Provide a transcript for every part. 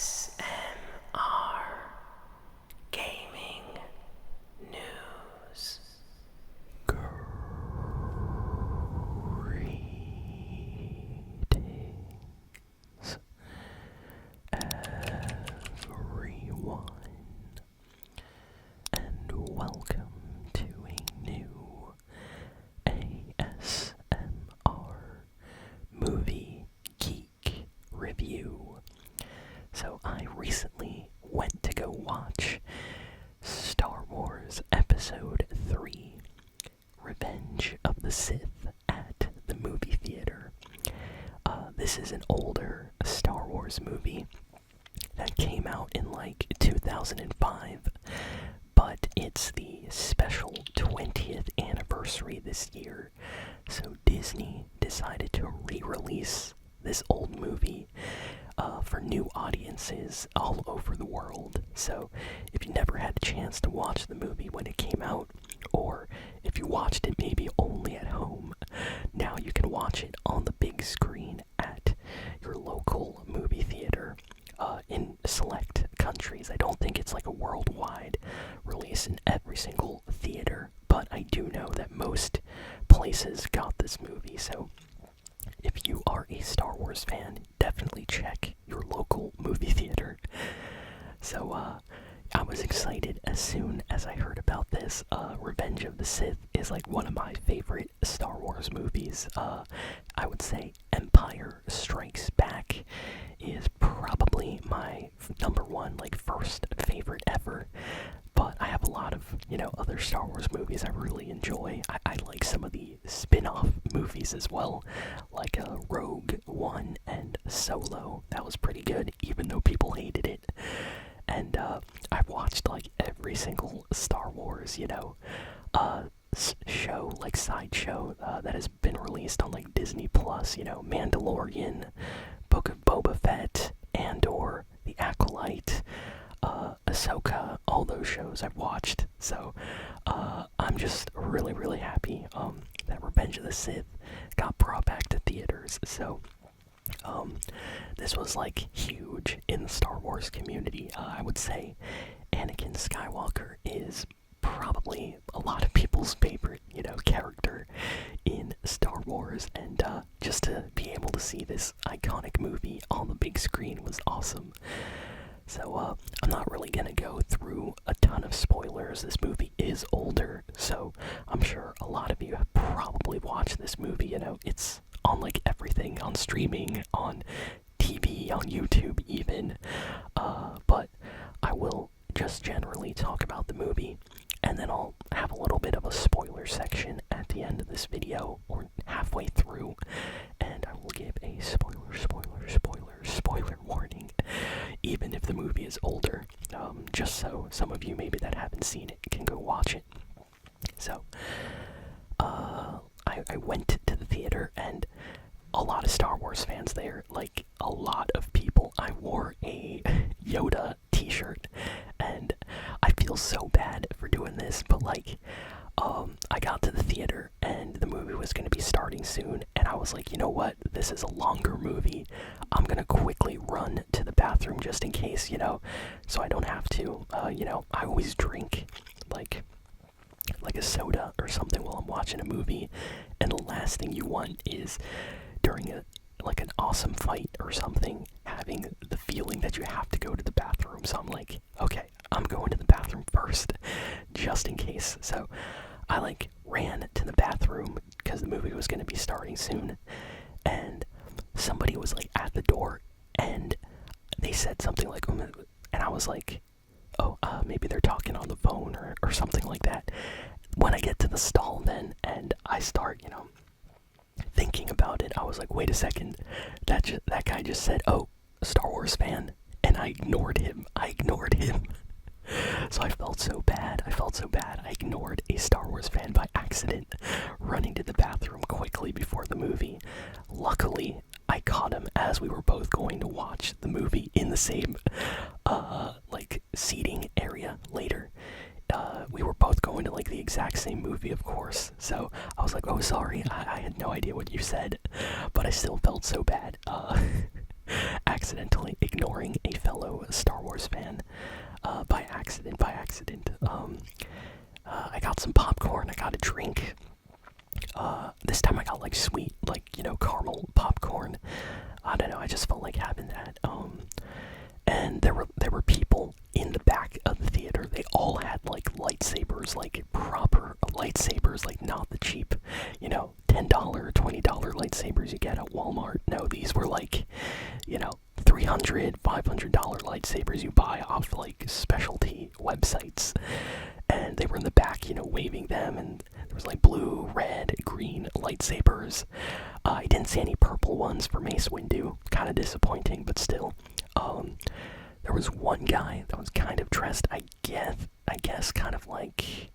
ASMR Gaming News. Greetings, everyone, and welcome to a new ASMR Movie Geek review. So I recently went to go watch Star Wars Episode 3, Revenge of the Sith at the movie theater. This is an older Star Wars movie that came out in like 2005, but it's the special 20th anniversary this year, so Disney decided to re-release this old movie for new audiences all over the world. So if you never had a chance to watch the movie when it came out, or if you watched it maybe only at home, now you can watch it on the big screen at your local movie theater in select countries. I don't think it's like a worldwide release in every single theater, but I do know that most places got this movie. So if you are a Star Wars fan, definitely check your local movie theater. So, I was excited as soon as I heard about this. Revenge of the Sith is like one of my favorite Star Wars movies. I would say Empire Strikes Back is probably my number one, like first favorite ever. But I have a lot of, other Star Wars movies I really enjoy. I like some of the spin-off movies as well, like Rogue One and Solo. That was pretty good, even though people hated it. And I've watched like every single Star Wars, show, like sideshow that has been released on like Disney Plus. Mandalorian, Book of Boba Fett, Andor, The Acolyte, Ahsoka, all those shows I've watched. So I'm just really, really happy that Revenge of the Sith got brought back to theaters. So this was like huge in the Star Wars community. I would say Anakin Skywalker is probably a lot of people's favorite, character in Star Wars, and just to be able to see this iconic movie on the big screen was awesome. So I'm not really gonna go through a ton of spoilers. This movie is older, so I'm sure a lot of you have probably watched this movie. It's on like everything, on streaming, on TV, on YouTube even. But I will just generally talk about the movie, and then I'll have a little bit of a spoiler section at the end of this video, or halfway through, and I will give a spoiler warning, even if the movie is older, just so some of you maybe that haven't seen it can go watch it. So, I went to the theater, and a lot of Star Wars fans there, like a lot of people. I wore a Yoda t-shirt, and I feel so bad for doing this, but like, I got to the theater, and the movie was going to be starting soon, and I was like, you know what, this is a longer movie, I'm going to quickly run to the bathroom just in case, so I don't have to. I always drink, like a soda or something while I'm watching a movie, and the last thing you want is during an awesome fight or something, having the feeling that you have to go to the bathroom. So I'm like, okay, I'm going to the bathroom first, just in case. So I ran to the bathroom because the movie was going to be starting soon, and somebody was at the door, and they said something like, and I was like, oh, maybe they're talking on the phone or something like that. When I get to the stall then, and I start, thinking about it, I was like, wait a second, that guy just said, oh, Star Wars fan, and I ignored him. So I felt so bad. I ignored a Star Wars fan by accident, running to the bathroom quickly before the movie. Luckily, I caught him as we were both going to watch the movie in the same, seating area later. We were both going to the exact same movie, of course. So I was like, oh, sorry, I had no idea what you said, but I still felt so bad. Accidentally ignoring a fellow just felt like having that. And there were people in the back of the theater. They all had like lightsabers, like proper lightsabers, like not the cheap, $10, $20 lightsabers you get at Walmart. No, these were like, $300, $500 lightsabers you buy off like specialty websites. And they were in the back, waving them, and there was like blue, red, green lightsabers. I didn't see any purple ones for Mace Windu. Kind of disappointing, but still. There was one guy that was kind of dressed, I guess, kind of like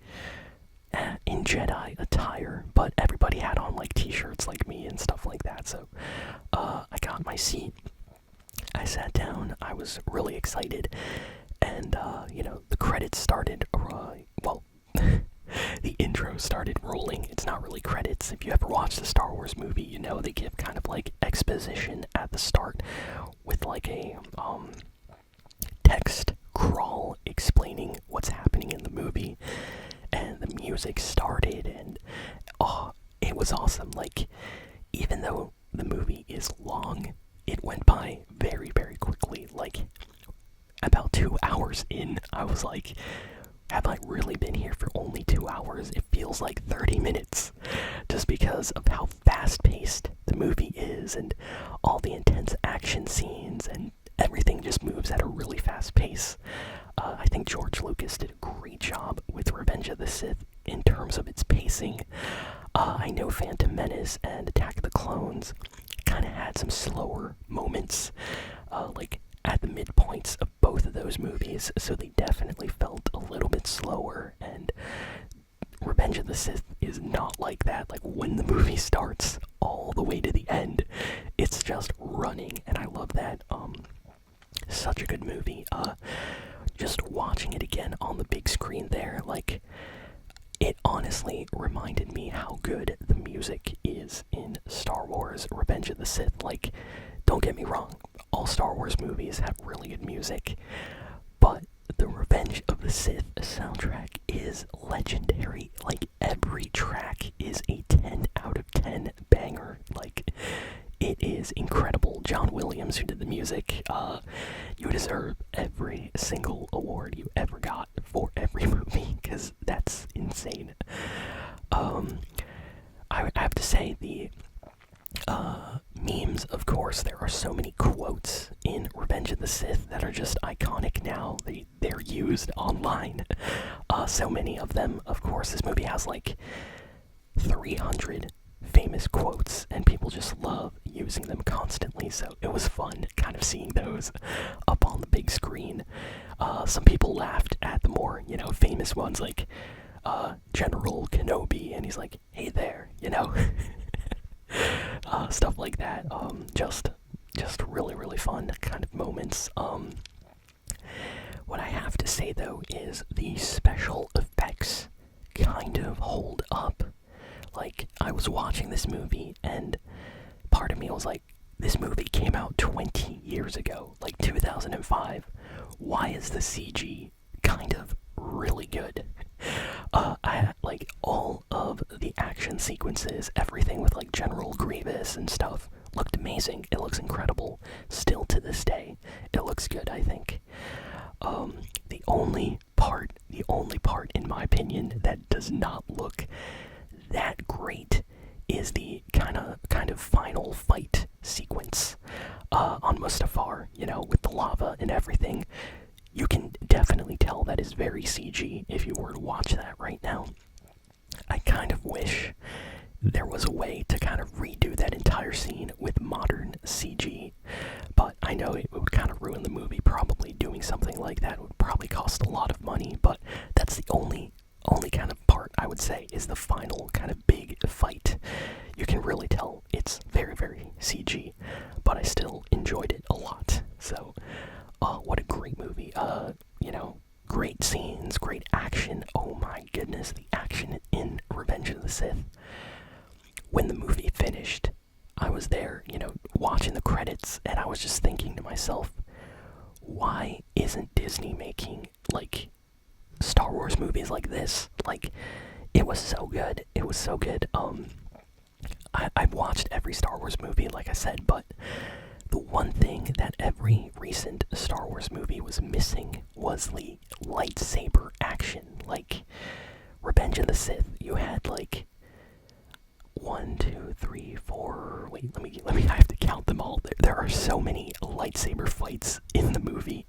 in Jedi attire, but everybody had on like t-shirts like me and stuff like that. So I got my seat. I sat down. I was really excited, and the credits started. The intro started rolling. It's not really credits. If you ever watched the Star Wars movie, they give kind of like exposition at the start with like a text crawl explaining what's happening in the movie. And the music started, and it was awesome. Like, even though the movie is long, it went by very, very quickly. Like, about 2 hours in, I was like, have I really been here for only 2 hours? It feels like 30 minutes, just because of how fast-paced the movie is, and all the intense action scenes, and everything just moves at a really fast pace. I think George Lucas did a great job with Revenge of the Sith in terms of its pacing. I know Phantom Menace and Attack of the Clones kind of had some slower moments, like at the midpoints of both of those movies, so they definitely felt a little bit slower, and Revenge of the Sith is not like that. Like, when the movie starts all the way to the end, it's just running, and I love that. Such a good movie. Just watching it again on the big screen there, like, it honestly reminded me how good the music is in Star Wars Revenge of the Sith. Like, don't get me wrong, all Star Wars movies have really good music, but the Revenge of the Sith soundtrack is legendary. Like, every track is a 10 out of 10 banger. Like, it is incredible. John Williams, who did the music, you deserve every single award you ever got for every movie, because that's insane. I have to say, the memes, of course, there are so many quotes in Revenge of the Sith that are just iconic now. They're used online. So many of them, of course. This movie has like 300 famous quotes, and people just love using them constantly, so it was fun kind of seeing those up on the big screen. Some people laughed at the more, famous ones, like General Kenobi, and he's like, hey there, stuff like that. Just really, really fun kind of moments. What I have to say, though, is the special effects kind of hold up. Like, I was watching this movie, and part of me was like, this movie came out 20 years ago, like 2005. Why is the CG kind of really good? Like, all of the action sequences, everything with like General Grievous and stuff, looked amazing. It looks incredible. Still to this day, it looks good, I think. The only part, in my opinion, that does not look that great is the kind of final fight sequence on Mustafar, with the lava and everything. You can definitely tell that is very CG if you were to watch that right now. I kind of wish there was a way to kind of redo that entire scene with modern CG, but I know it would kind of ruin the movie. Probably doing something like that would probably cost a lot of money, but that's the only kind of part I would say is the final kind of big fight. You can really tell it's very, very CG, but I still enjoyed it a lot. So, what a great movie. Great scenes, great action. Oh my goodness, the action in Revenge of the Sith. When the movie finished, I was there, watching the credits, and I was just thinking to myself, why isn't Disney making, like, Star Wars movies like this? Like, it was so good. It was so good. I've watched every Star Wars movie, like I said, but The one thing that every recent Star Wars movie was missing was the lightsaber action. Like Revenge of the Sith, you had like one, two, three, four. Wait, let me. I have to count them all. There are so many lightsaber fights in the movie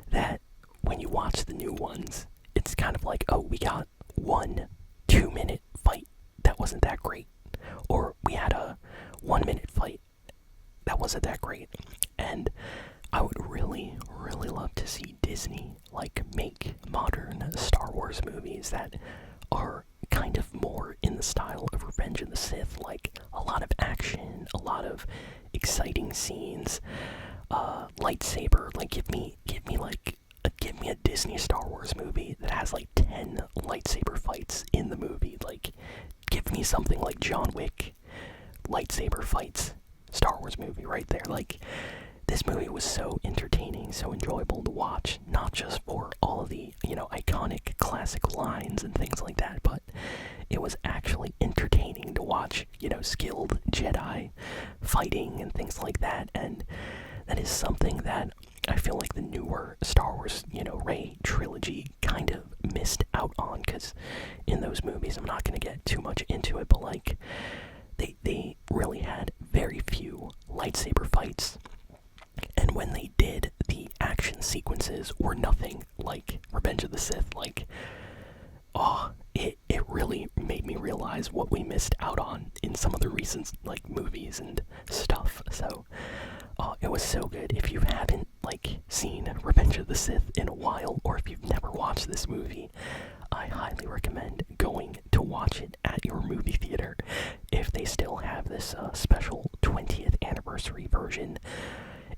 that when you watch the new ones, it's kind of like, oh, we got 1 2 minute fight that wasn't that great, or we had a 1 minute fight that wasn't that great. And I would really, really love to see Disney like make modern Star Wars movies that are kind of more in the style of Revenge of the Sith, like a lot of action, a lot of exciting scenes, lightsaber. Like give me a Disney Star Wars movie that has like 10 lightsaber fights in the movie. Like give me something like John Wick lightsaber fights Star Wars movie right there. Like this movie was so entertaining, so enjoyable to watch, not just for all of the, iconic classic lines and things like that, but it was actually entertaining to watch, skilled Jedi fighting and things like that. And that is something that I feel like the newer Star Wars, Rey trilogy kind of missed out on, because in those movies, I'm not going to get too much into it, but like they really had very few lightsaber fights. And when they did, the action sequences were nothing like Revenge of the Sith. Like, it really made me realize what we missed out on in some of the recent, like, movies and stuff. So, it was so good. If you haven't, like, seen Revenge of the Sith in a while, or if you've never watched this movie, I highly recommend going to watch it at your movie theater. If they still have this special 20th anniversary version,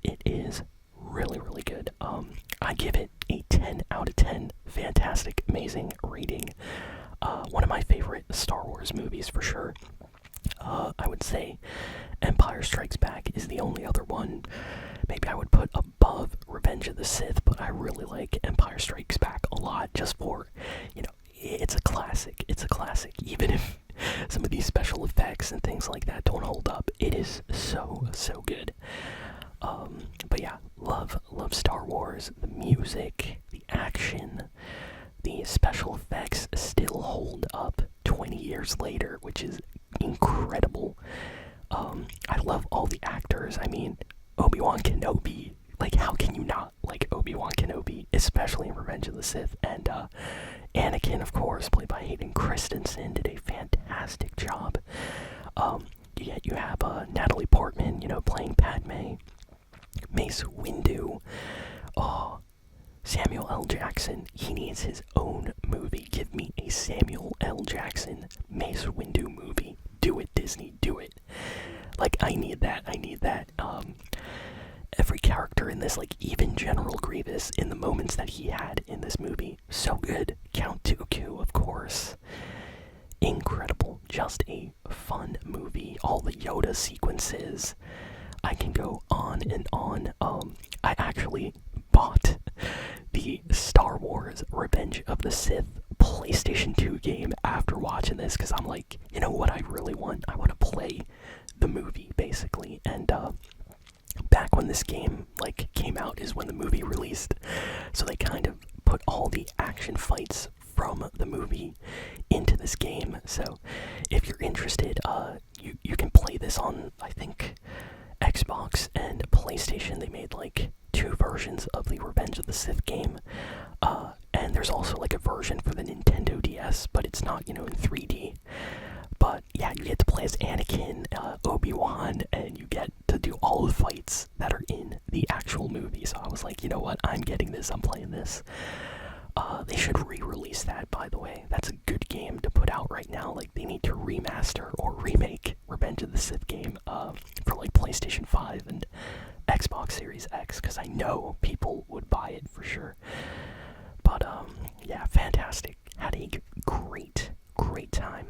it is really, really good. I give it a 10 out of 10. Fantastic, amazing rating. One of my favorite Star Wars movies for sure. I would say Empire Strikes Back is the only other one maybe I would put above Revenge of the Sith, but I really like Empire Strikes Back a lot, just for, it's a classic. It's a classic. Even if some of these special effects and things like that don't hold up, it is so, so good. But yeah, love Star Wars. The music, the action, the special effects still hold up 20 years later, which is incredible. I love all the actors. I mean, Obi-Wan Kenobi, like how can you not like Obi-Wan Kenobi, especially in Revenge of the Sith? And Anakin, of course, played by Hayden Christensen, did a fantastic job. You have Natalie Portman, playing Padme. Mace Windu. Samuel L. Jackson. He needs his own movie. Give me a Samuel L. Jackson Mace Windu movie. Do it, Disney. Do it. Like, I need that. Every character in this, like, even General Grievous, in the moments that he had in this movie, so good. Count Dooku, of course. Incredible. Just a fun movie. All the Yoda sequences. I can go on and on. I actually bought the Star Wars Revenge of the Sith PlayStation 2 game after watching this, because I'm like, you know what I really want? I want to play the movie, basically. And back when this game like came out is when the movie released, so they kind of put all the action fights from the movie into this game. So if you're interested, you can play this on, I think, Xbox and PlayStation. They made like 2 versions of the Revenge of the Sith game, and there's also like a version for the Nintendo DS, but it's not, in 3D. But yeah, you get to play as Anakin, Obi-Wan, and you get to do all the fights that are in the actual movie. So I was like, you know what, I'm getting this, I'm playing this. They should re-release that, by the way. That's a good game to put out right now. Like, they need to remaster or remake Revenge of the Sith game for like PlayStation 5 and Xbox Series X, because I know people would buy it for sure. But yeah, fantastic. Had a great time.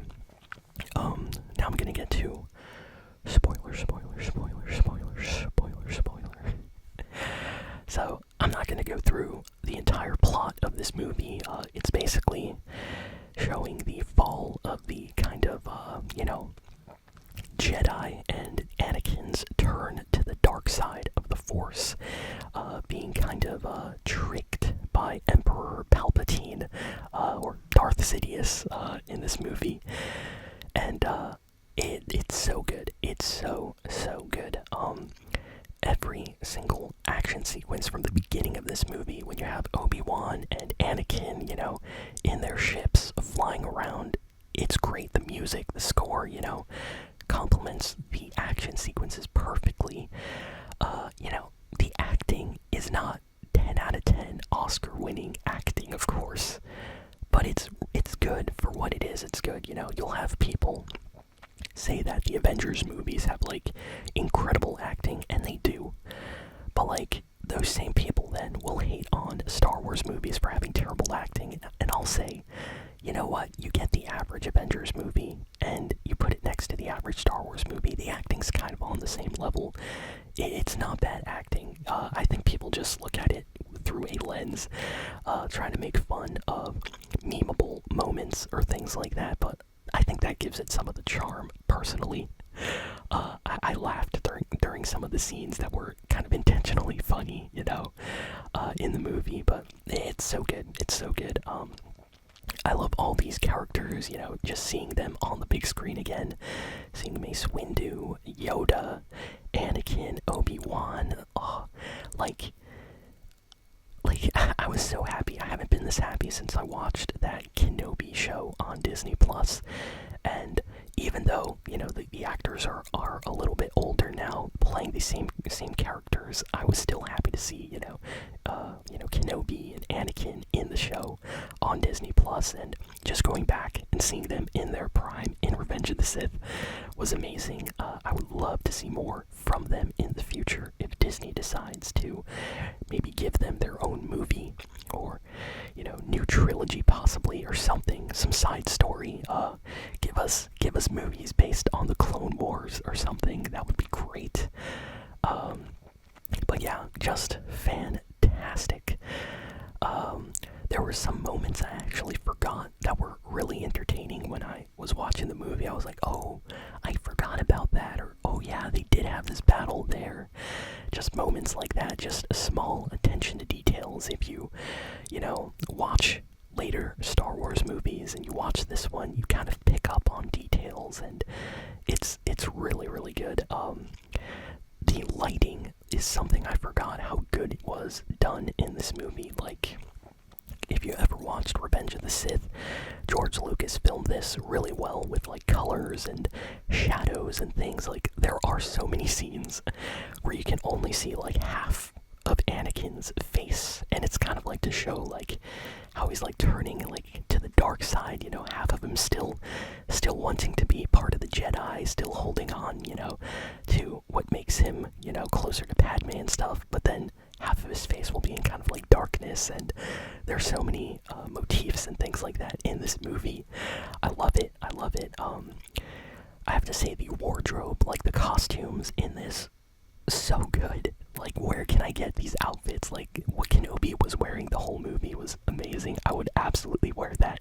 Now I'm gonna get to spoiler. So I'm not gonna go through the entire plot of this movie. It's basically showing the fall of the kind of Jedi and Anakin's turn to the dark side of the Force, being kind of tricked by Emperor Palpatine, or Darth Sidious, in this movie. And it's so good. It's so good. Every single action sequence from the beginning of this movie, when you have Obi-Wan and Anakin, in their ships flying around, it's great. The music, the score, complements the action sequences perfectly. The acting is not 10 out of 10 Oscar-winning acting, of course, but it's good for what it is. It's good. You'll have people say that the Avengers movies have incredible acting, and they do, but those same people then will hate on Star Wars movies for having terrible acting, and I'll say, you know what, you get the average Avengers movie and you put it next to the average Star Wars movie, the acting's kind of on the same level. It's not bad acting. I think people just look at it through a lens, trying to make fun of memeable moments or things like that, but I think that gives it some of the charm, personally. I laughed during some of the scenes that were kind of intentionally funny, in the movie, but it's so good. It's so good. I love all these characters, just seeing them on the big screen again. Seeing Mace Windu, Yoda, Anakin, Obi-Wan. I was so happy. I haven't been this happy since I watched that Kenobi show on Disney Plus. And even though, the actors are a little bit older now, playing the same characters, I was still happy to see, Kenobi and Anakin in the show on Disney Plus, and just going back and seeing them in their prime in Revenge of the Sith was amazing. I would love to see more from them in the future if Disney decides to maybe give them their own movie, or new trilogy possibly, or something, some side story. Give us movies based on the Clone Wars or something. That would be great. But yeah, just fantastic. There were some moments I actually forgot that were really entertaining when I was watching the movie. I was like, oh, I forgot about that, or oh yeah, they did have this battle there. Just moments like that, just a small attention to details. If you watch later Star Wars movies and you watch this one, you kind of pick up on details, and it's really, really good. The lighting is something I forgot how good it was done in this movie. If you ever watched Revenge of the Sith, George Lucas filmed this really well with colors and shadows and things. There are so many scenes where you can only see half of Anakin's face, and it's kind of to show how he's turning to the dark side, half of him still wanting to be part of the Jedi, still holding on, to what makes him, closer to Padme and stuff, but then half of his face will be in kind of darkness, and there's so many motifs and things like that in this movie. I love it. I have to say, the wardrobe, the costumes in this, so good. Where can I get these outfits? What Kenobi was wearing the whole movie was amazing. I would absolutely wear that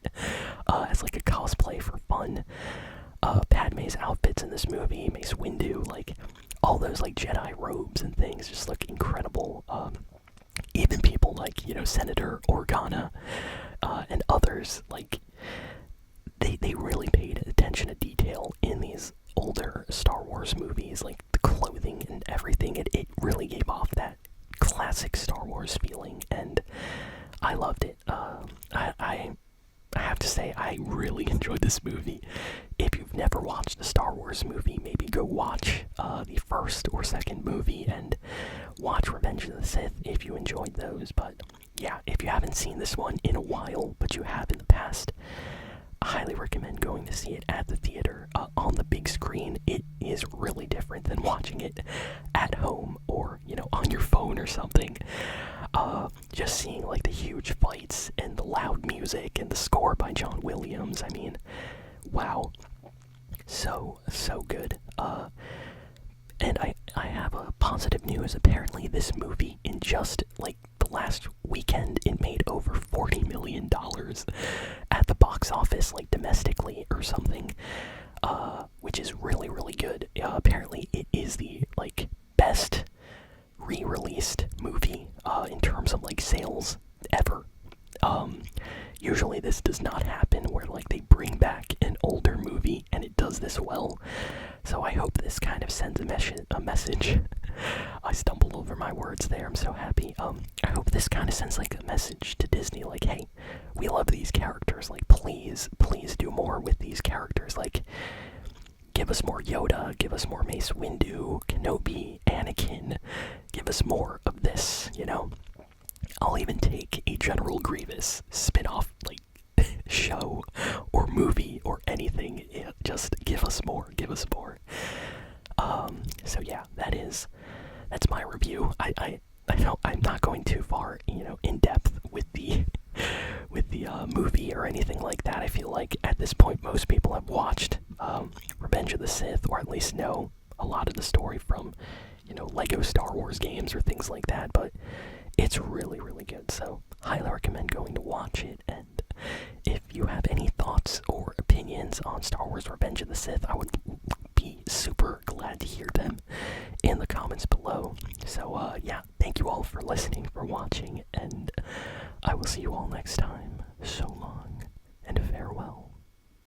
as a cosplay for fun. Padme's outfits in this movie, Mace Windu, all those Jedi robes and things just look incredible. Even people Senator Organa and others, they really paid attention to detail in these older Star Wars movies, the clothing and everything. It really gave off that classic Star Wars feeling, and I loved it. I have to say, I really enjoyed this movie. If you've never watched a Star Wars movie, maybe go watch the first or second movie, and watch Revenge of the Sith if you enjoyed those. But yeah, if you haven't seen this one in a while, but you have in the past, I highly recommend going to see it at the theater on the big screen. It is really different than watching it at home or, on your phone or something. Just seeing the huge fights and the loud music and the score by John Williams. I mean, wow. So good. And I have a positive news. Apparently this movie, in just the last weekend, it made over $40 million at the box office, domestically or something, which is really, really good. Apparently it is the best released movie in terms of like sales ever. Usually this does not happen where like they bring back an older movie and it does this well. So I hope this kind of sends a message. I stumbled over my words there. I'm so happy. I hope this kind of sends like a message to Disney, like, hey, we love these characters. Like, please do more with these characters. Like, give us more Yoda, give us more Mace Windu, Kenobi, Anakin. Give us more of this, you know? I'll even take a General Grievous spin-off, like, show or movie or anything. Yeah, just give us more, give us more. So yeah, that's my review. I know I'm not going too far, you know, in depth with the movie or anything like that. I feel like at this point most people have watched Revenge of the Sith, or at least know a lot of the story from, you know, Lego Star Wars games or things like that. But it's really, really good, so highly recommend going to watch it. And if you have any thoughts or opinions on Star Wars Revenge of the Sith, I would be super glad to hear them in the comments below. So yeah, thank you all for listening, for watching, and I will see you all next time. So long.